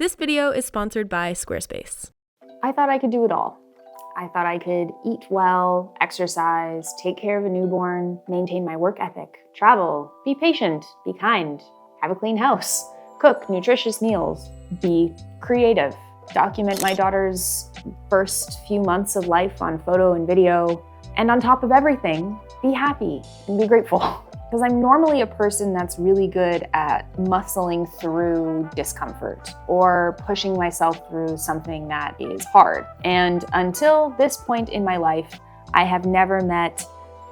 This video is sponsored by Squarespace. I thought I could do it all. I thought I could eat well, exercise, take care of a newborn, maintain my work ethic, travel, be patient, be kind, have a clean house, cook nutritious meals, be creative, document my daughter's first few months of life on photo and video, and on top of everything, be happy and be grateful. Because I'm normally a person that's really good at muscling through discomfort or pushing myself through something that is hard. And until this point in my life, I have never met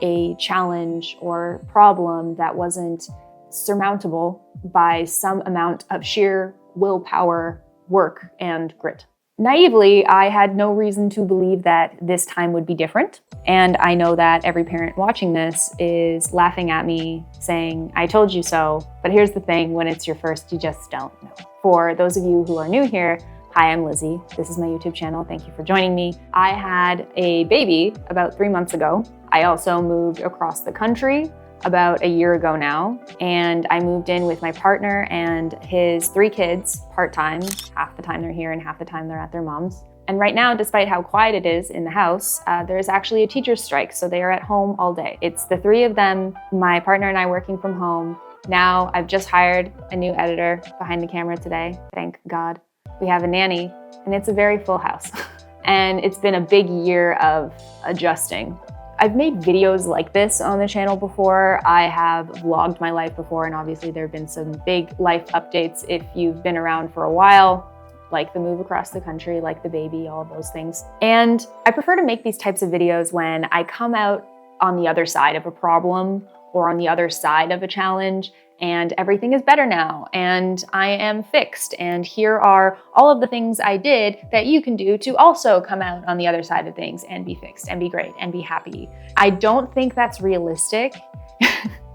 a challenge or problem that wasn't surmountable by some amount of sheer willpower, work, and grit. Naively, I had no reason to believe that this time would be different. And I know that every parent watching this is laughing at me saying, I told you so. But here's the thing, when it's your first, you just don't know. For those of you who are new here, hi, I'm Lizzie. This is my YouTube channel. Thank you for joining me. I had a baby about 3 months ago. I also moved across the country about a year ago now, and I moved in with my partner and his 3 kids part-time. Half the time they're here and half the time they're at their mom's. And right now, despite how quiet it is in the house, there's actually a teacher's strike, so they are at home all day. It's the 3 of them, my partner and I working from home. Now I've just hired a new editor behind the camera today, thank God. We have a nanny, and it's a very full house. And it's been a big year of adjusting. I've made videos like this on the channel before. I have vlogged my life before, and obviously there have been some big life updates if you've been around for a while, like the move across the country, like the baby, all those things. And I prefer to make these types of videos when I come out on the other side of a problem or on the other side of a challenge, and everything is better now, and I am fixed, and here are all of the things I did that you can do to also come out on the other side of things and be fixed and be great and be happy. I don't think that's realistic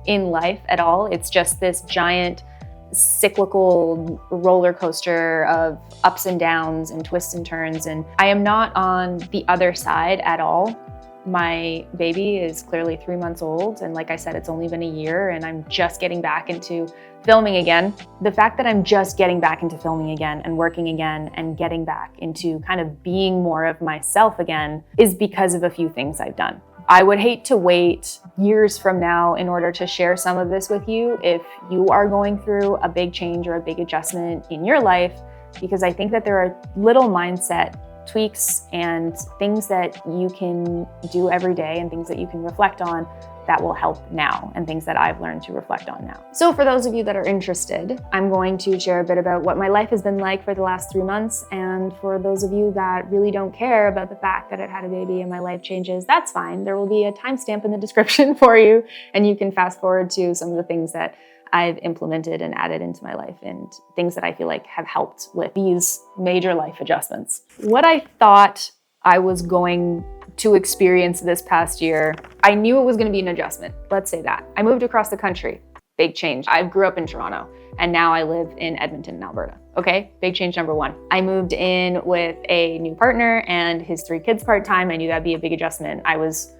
in life at all. It's just this giant cyclical roller coaster of ups and downs and twists and turns, and I am not on the other side at all. My baby is clearly 3 months old, and like I said, it's only been a year, and I'm just getting back into filming again. The fact that I'm just getting back into filming again and working again and getting back into kind of being more of myself again is because of a few things I've done. I would hate to wait years from now in order to share some of this with you if you are going through a big change or a big adjustment in your life, because I think that there are little mindset tweaks and things that you can do every day and things that you can reflect on that will help now, and things that I've learned to reflect on now. So for those of you that are interested, I'm going to share a bit about what my life has been like for the last 3 months. And for those of you that really don't care about the fact that I've had a baby and my life changes, that's fine. There will be a timestamp in the description for you, and you can fast forward to some of the things that I've implemented and added into my life and things that I feel like have helped with these major life adjustments. What I thought I was going to experience this past year, I knew it was going to be an adjustment. Let's say that. I moved across the country. Big change. I grew up in Toronto and now I live in Edmonton, Alberta. Okay, big change number 1. I moved in with a new partner and his 3 kids part-time. I knew that'd be a big adjustment. I was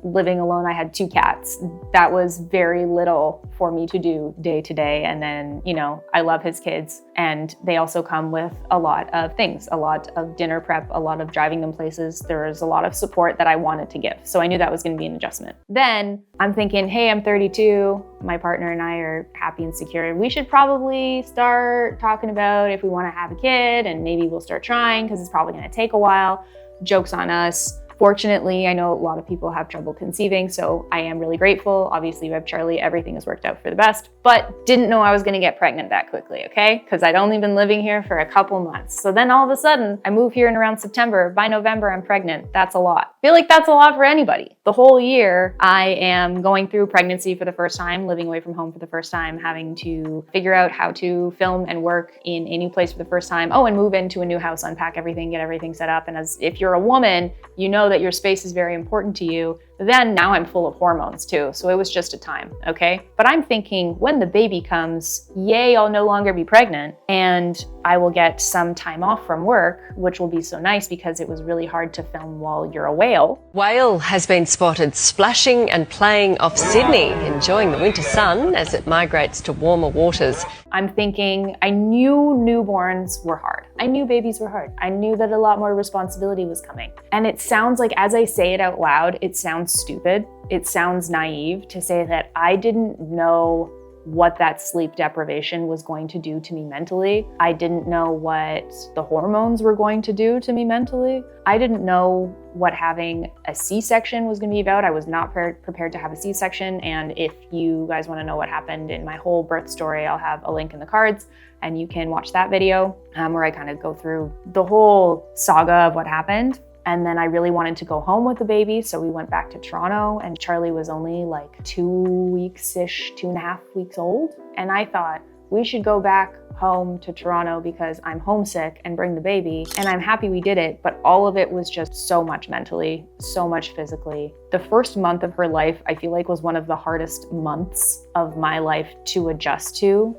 living alone. I had 2 cats. That was very little for me to do day to day. And then, you know, I love his kids, and they also come with a lot of things, a lot of dinner prep, a lot of driving them places. There was a lot of support that I wanted to give. So I knew that was going to be an adjustment. Then I'm thinking, hey, I'm 32. My partner and I are happy and secure. We should probably start talking about if we want to have a kid, and maybe we'll start trying because it's probably going to take a while. Joke's on us. Fortunately, I know a lot of people have trouble conceiving, so I am really grateful. Obviously, we have Charlie, everything has worked out for the best, but didn't know I was gonna get pregnant that quickly, okay? Because I'd only been living here for a couple months. So then all of a sudden, I move here in around September. By November, I'm pregnant. That's a lot. I feel like that's a lot for anybody. The whole year, I am going through pregnancy for the first time, living away from home for the first time, having to figure out how to film and work in a new place for the first time. Oh, and move into a new house, unpack everything, get everything set up. And as if you're a woman, you know that your space is very important to you. Then now I'm full of hormones too, so it was just a time, okay? But I'm thinking when the baby comes, yay, I'll no longer be pregnant and I will get some time off from work, which will be so nice because it was really hard to film while you're a whale. Whale has been spotted splashing and playing off Sydney, enjoying the winter sun as it migrates to warmer waters. I'm thinking, I knew newborns were hard. I knew babies were hard. I knew that a lot more responsibility was coming. And it sounds like, as I say it out loud, it sounds stupid. It sounds naive to say that I didn't know what that sleep deprivation was going to do to me mentally. I didn't know what the hormones were going to do to me mentally. I didn't know what having a C-section was going to be about. I was not prepared to have a C-section. And if you guys want to know what happened in my whole birth story, I'll have a link in the cards and you can watch that video where I kind of go through the whole saga of what happened. And then I really wanted to go home with the baby, so we went back to Toronto, and Charlie was only like 2 weeks-ish, 2.5 weeks old. And I thought, we should go back home to Toronto because I'm homesick and bring the baby. And I'm happy we did it, but all of it was just so much mentally, so much physically. The first month of her life, I feel like was one of the hardest months of my life to adjust to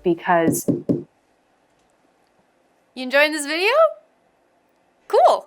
because... You enjoying this video? Cool.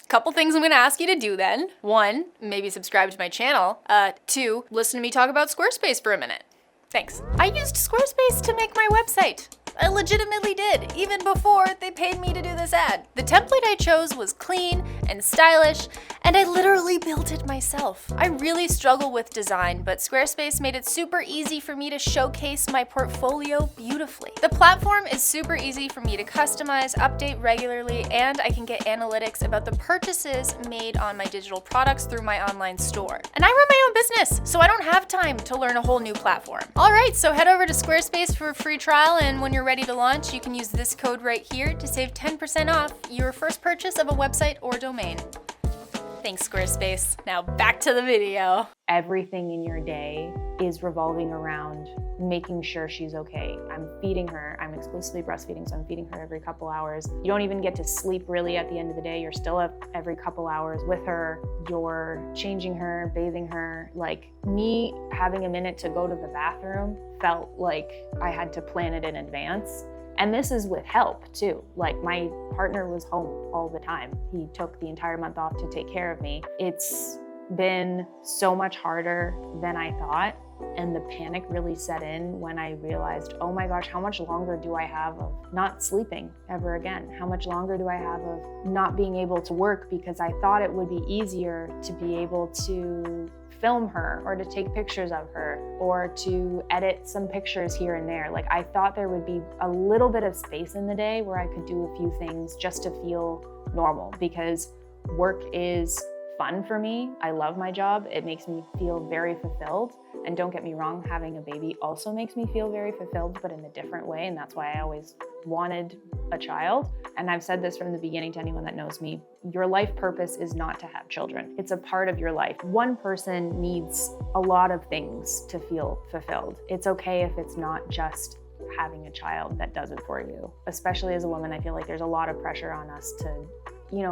Couple things I'm gonna ask you to do then. 1, maybe subscribe to my channel. 2, listen to me talk about Squarespace for a minute. Thanks. I used Squarespace to make my website. I legitimately did, even before they paid me to do this ad. The template I chose was clean and stylish, and I literally built it myself. I really struggle with design, but Squarespace made it super easy for me to showcase my portfolio beautifully. The platform is super easy for me to customize, update regularly, and I can get analytics about the purchases made on my digital products through my online store. And I run my own business, so I don't have time to learn a whole new platform. All right, so head over to Squarespace for a free trial, and when you're ready to launch, you can use this code right here to save 10% off your first purchase of a website or domain. Thanks, Squarespace. Now back to the video. Everything in your day is revolving around making sure she's okay. I'm feeding her. I'm exclusively breastfeeding, so I'm feeding her every couple hours. You don't even get to sleep really at the end of the day. You're still up every couple hours with her. You're changing her, bathing her. Like, me having a minute to go to the bathroom felt like I had to plan it in advance. And this is with help too. Like, my partner was home all the time. He took the entire month off to take care of me. It's been so much harder than I thought. And the panic really set in when I realized, oh my gosh, how much longer do I have of not sleeping ever again? How much longer do I have of not being able to work? Because I thought it would be easier to be able to film her or to take pictures of her or to edit some pictures here and there. Like, I thought there would be a little bit of space in the day where I could do a few things just to feel normal, because work is fun for me. I love my job. It makes me feel very fulfilled. And don't get me wrong, having a baby also makes me feel very fulfilled, but in a different way. And that's why I always wanted a child. And I've said this from the beginning to anyone that knows me, your life purpose is not to have children. It's a part of your life. One person needs a lot of things to feel fulfilled. It's okay if it's not just having a child that does it for you. Especially as a woman, I feel like there's a lot of pressure on us to,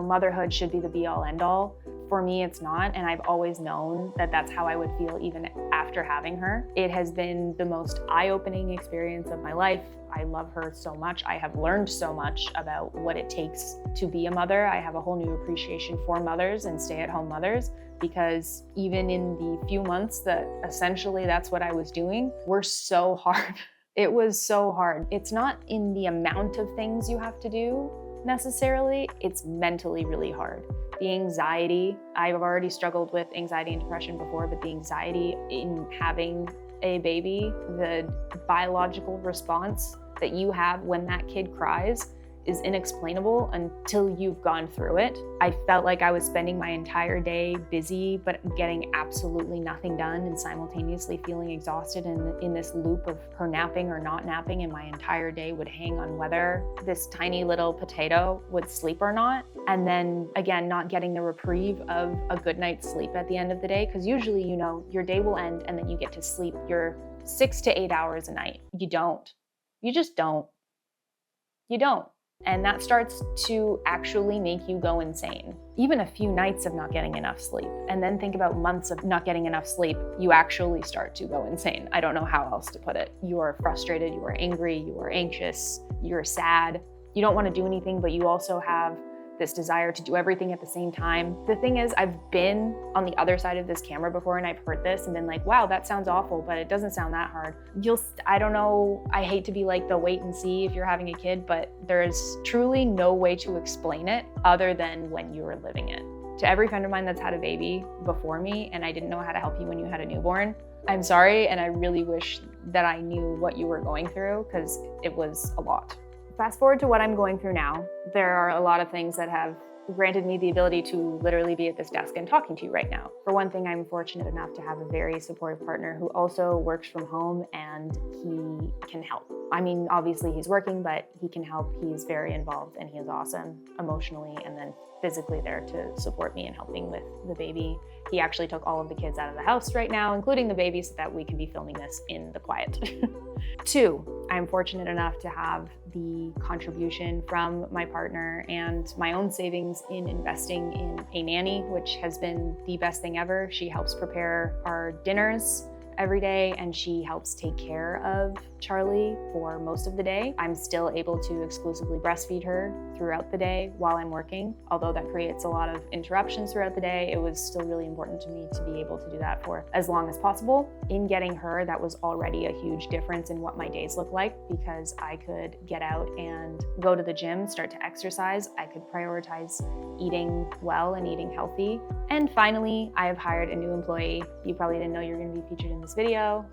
motherhood should be the be all end all. For me, it's not, and I've always known that that's how I would feel even after having her. It has been the most eye-opening experience of my life. I love her so much. I have learned so much about what it takes to be a mother. I have a whole new appreciation for mothers and stay-at-home mothers, because even in the few months that essentially that's what I was doing, were so hard. It was so hard. It's not in the amount of things you have to do necessarily, it's mentally really hard. The anxiety, I've already struggled with anxiety and depression before, but the anxiety in having a baby, the biological response that you have when that kid cries is inexplainable until you've gone through it. I felt like I was spending my entire day busy, but getting absolutely nothing done, and simultaneously feeling exhausted in this loop of her napping or not napping, and my entire day would hang on whether this tiny little potato would sleep or not. And then again, not getting the reprieve of a good night's sleep at the end of the day, because usually, your day will end and then you get to sleep your 6 to 8 hours a night. You don't. You just don't. You don't. And that starts to actually make you go insane. Even a few nights of not getting enough sleep, and then think about months of not getting enough sleep, you actually start to go insane. I don't know how else to put it. You are frustrated, you are angry, you are anxious, you're sad. You don't want to do anything, but you also have this desire to do everything at the same time. The thing is, I've been on the other side of this camera before and I've heard this and been like, wow, that sounds awful, but it doesn't sound that hard. I don't know, I hate to be like the wait and see if you're having a kid, but there's truly no way to explain it other than when you are living it. To every friend of mine that's had a baby before me and I didn't know how to help you when you had a newborn, I'm sorry, and I really wish that I knew what you were going through because it was a lot. Fast forward to what I'm going through now, there are a lot of things that have granted me the ability to literally be at this desk and talking to you right now. For one thing, I'm fortunate enough to have a very supportive partner who also works from home and he can help. I mean, obviously he's working, but he can help. He's very involved and he is awesome emotionally and then physically there to support me and helping with the baby. He actually took all of the kids out of the house right now, including the baby, so that we can be filming this in the quiet. 2, I'm fortunate enough to have the contribution from my partner and my own savings in investing in a nanny, which has been the best thing ever. She helps prepare our dinners every day and she helps take care of Charlie for most of the day. I'm still able to exclusively breastfeed her throughout the day while I'm working. Although that creates a lot of interruptions throughout the day, it was still really important to me to be able to do that for as long as possible. In getting her, that was already a huge difference in what my days look like because I could get out and go to the gym, start to exercise. I could prioritize eating well and eating healthy. And finally, I have hired a new employee. You probably didn't know you were going to be featured in this video.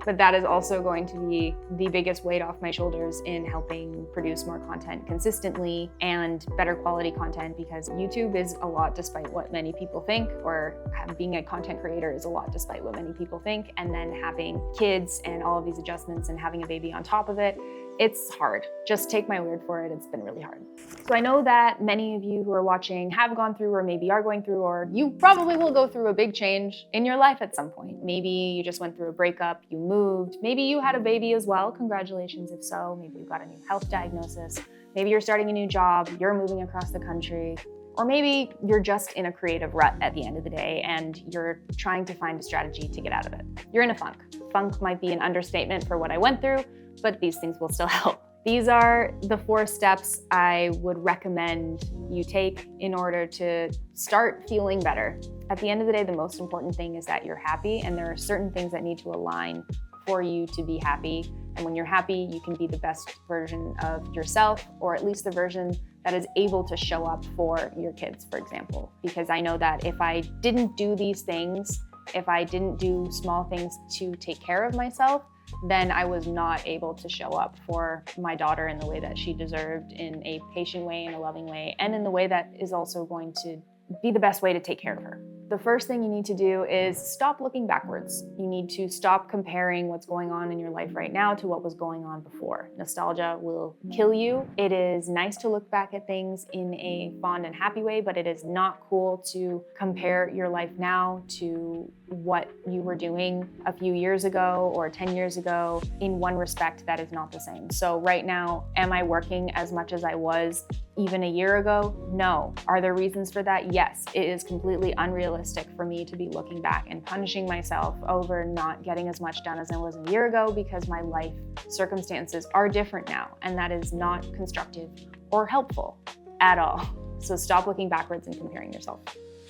But that is also going to be the biggest weight off my shoulders in helping produce more content consistently and better quality content, because YouTube is a lot despite what many people think, or being a content creator is a lot despite what many people think, and then having kids and all of these adjustments and having a baby on top of it. It's hard. Just take my word for it, it's been really hard. So I know that many of you who are watching have gone through or maybe are going through, or you probably will go through a big change in your life at some point. Maybe you just went through a breakup, you moved, maybe you had a baby as well, congratulations if so, maybe you got a new health diagnosis, maybe you're starting a new job, you're moving across the country, or maybe you're just in a creative rut at the end of the day and you're trying to find a strategy to get out of it. You're in a funk. Funk might be an understatement for what I went through, but these things will still help. These are the 4 steps I would recommend you take in order to start feeling better. At the end of the day, the most important thing is that you're happy, and there are certain things that need to align for you to be happy. And when you're happy, you can be the best version of yourself, or at least the version that is able to show up for your kids, for example. Because I know that if I didn't do these things, if I didn't do small things to take care of myself, then I was not able to show up for my daughter in the way that she deserved, in a patient way, in a loving way, and in the way that is also going to be the best way to take care of her. The first thing you need to do is stop looking backwards. You need to stop comparing what's going on in your life right now to what was going on before. Nostalgia will kill you. It is nice to look back at things in a fond and happy way, but it is not cool to compare your life now to what you were doing a few years ago or 10 years ago. In one respect, that is not the same. So right now, am I working as much as I was even a year ago? No. Are there reasons for that? Yes. It is completely unrealistic for me to be looking back and punishing myself over not getting as much done as I was a year ago, because my life circumstances are different now, and that is not constructive or helpful at all. So stop looking backwards and comparing yourself.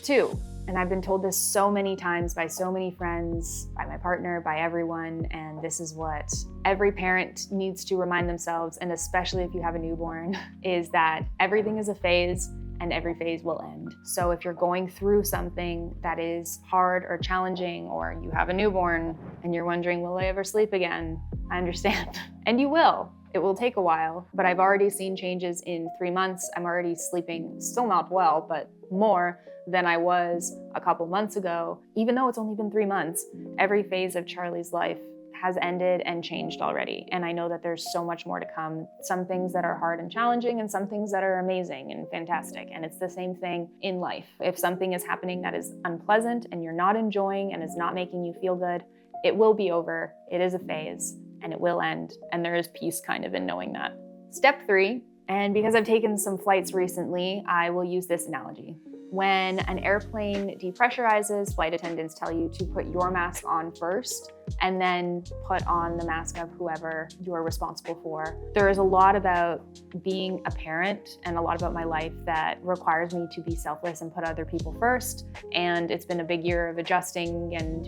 2, and I've been told this so many times by so many friends, by my partner, by everyone, and this is what every parent needs to remind themselves, and especially if you have a newborn, is that everything is a phase and every phase will end. So if you're going through something that is hard or challenging, or you have a newborn and you're wondering, will I ever sleep again? I understand. And you will. It will take a while, but I've already seen changes in 3 months. I'm already sleeping, still not well, but more than I was a couple months ago. Even though it's only been 3 months, every phase of Charlie's life has ended and changed already. And I know that there's so much more to come. Some things that are hard and challenging, and some things that are amazing and fantastic. And it's the same thing in life. If something is happening that is unpleasant and you're not enjoying and is not making you feel good, it will be over. It is a phase and it will end. And there is peace kind of in knowing that. Step 3, and because I've taken some flights recently, I will use this analogy. When an airplane depressurizes, flight attendants tell you to put your mask on first and then put on the mask of whoever you're responsible for. There is a lot about being a parent and a lot about my life that requires me to be selfless and put other people first. And it's been a big year of adjusting and,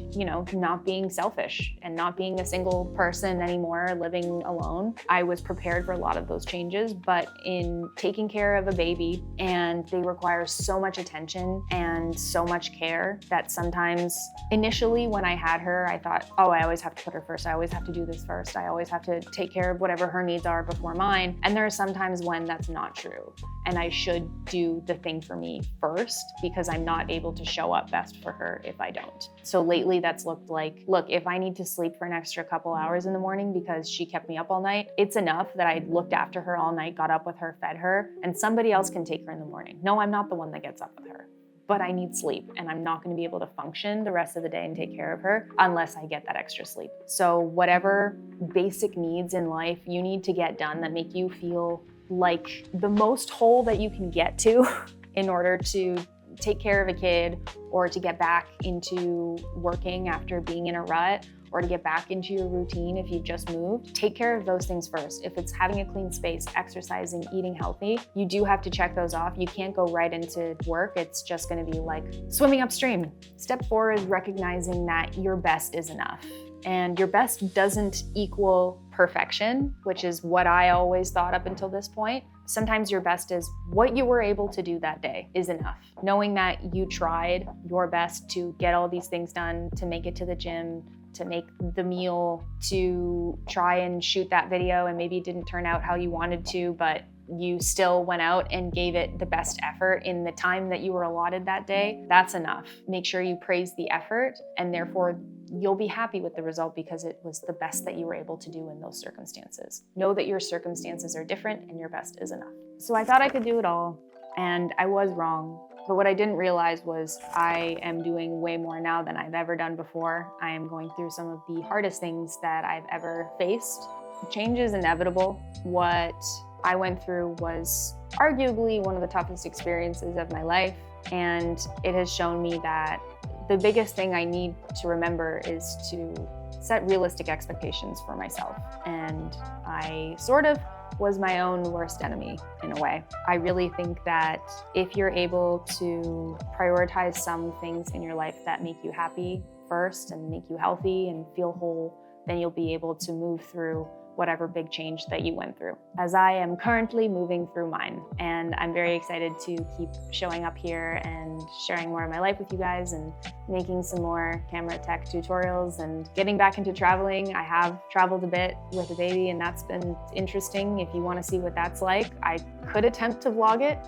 not being selfish and not being a single person anymore, living alone. I was prepared for a lot of those changes, but in taking care of a baby, and they require so much attention and so much care that sometimes initially when I had her, I thought, oh, I always have to put her first. I always have to do this first. I always have to take care of whatever her needs are before mine. And there are some times when that's not true. And I should do the thing for me first because I'm not able to show up best for her if I don't. So lately that's looked like, look, if I need to sleep for an extra couple hours in the morning because she kept me up all night, it's enough that I looked after her all night, got up with her, fed her, and somebody else can take her in the morning. No, I'm not the one that gets up with her. But I need sleep and I'm not going to be able to function the rest of the day and take care of her unless I get that extra sleep. So whatever basic needs in life you need to get done that make you feel like the most whole that you can get to in order to take care of a kid or to get back into working after being in a rut or to get back into your routine if you've just moved, take care of those things first. If it's having a clean space, exercising, eating healthy, you do have to check those off. You can't go right into work. It's just gonna be like swimming upstream. Step 4 is recognizing that your best is enough. And your best doesn't equal perfection, which is what I always thought up until this point. Sometimes your best is what you were able to do that day is enough. Knowing that you tried your best to get all these things done, to make it to the gym, to make the meal, to try and shoot that video, and maybe it didn't turn out how you wanted to, but you still went out and gave it the best effort in the time that you were allotted that day, that's enough. Make sure you praise the effort, and therefore you'll be happy with the result because it was the best that you were able to do in those circumstances. Know that your circumstances are different and your best is enough. So I thought I could do it all, and I was wrong. But what I didn't realize was I am doing way more now than I've ever done before. I am going through some of the hardest things that I've ever faced. Change is inevitable. What I went through was arguably one of the toughest experiences of my life, and it has shown me that the biggest thing I need to remember is to set realistic expectations for myself. And I sort of was my own worst enemy in a way. I really think that if you're able to prioritize some things in your life that make you happy first and make you healthy and feel whole, then you'll be able to move through whatever big change that you went through, as I am currently moving through mine. And I'm very excited to keep showing up here and sharing more of my life with you guys and making some more camera tech tutorials and getting back into traveling. I have traveled a bit with a baby and that's been interesting. If you want to see what that's like, I could attempt to vlog it,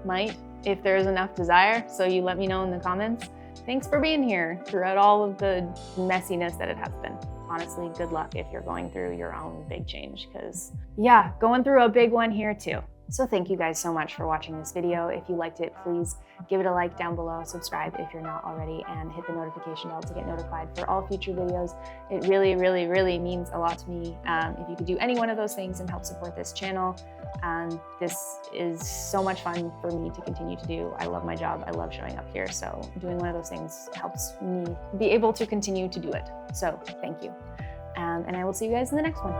might, if there's enough desire. So you let me know in the comments. Thanks for being here throughout all of the messiness that it has been. Honestly, good luck if you're going through your own big change, because yeah, going through a big one here too. So thank you guys so much for watching this video. If you liked it, please give it a like down below, subscribe if you're not already, and hit the notification bell to get notified for all future videos. It really, really, really means a lot to me. If you could do any one of those things and help support this channel, this is so much fun for me to continue to do. I love my job. I love showing up here. So doing one of those things helps me be able to continue to do it. So thank you. And I will see you guys in the next one.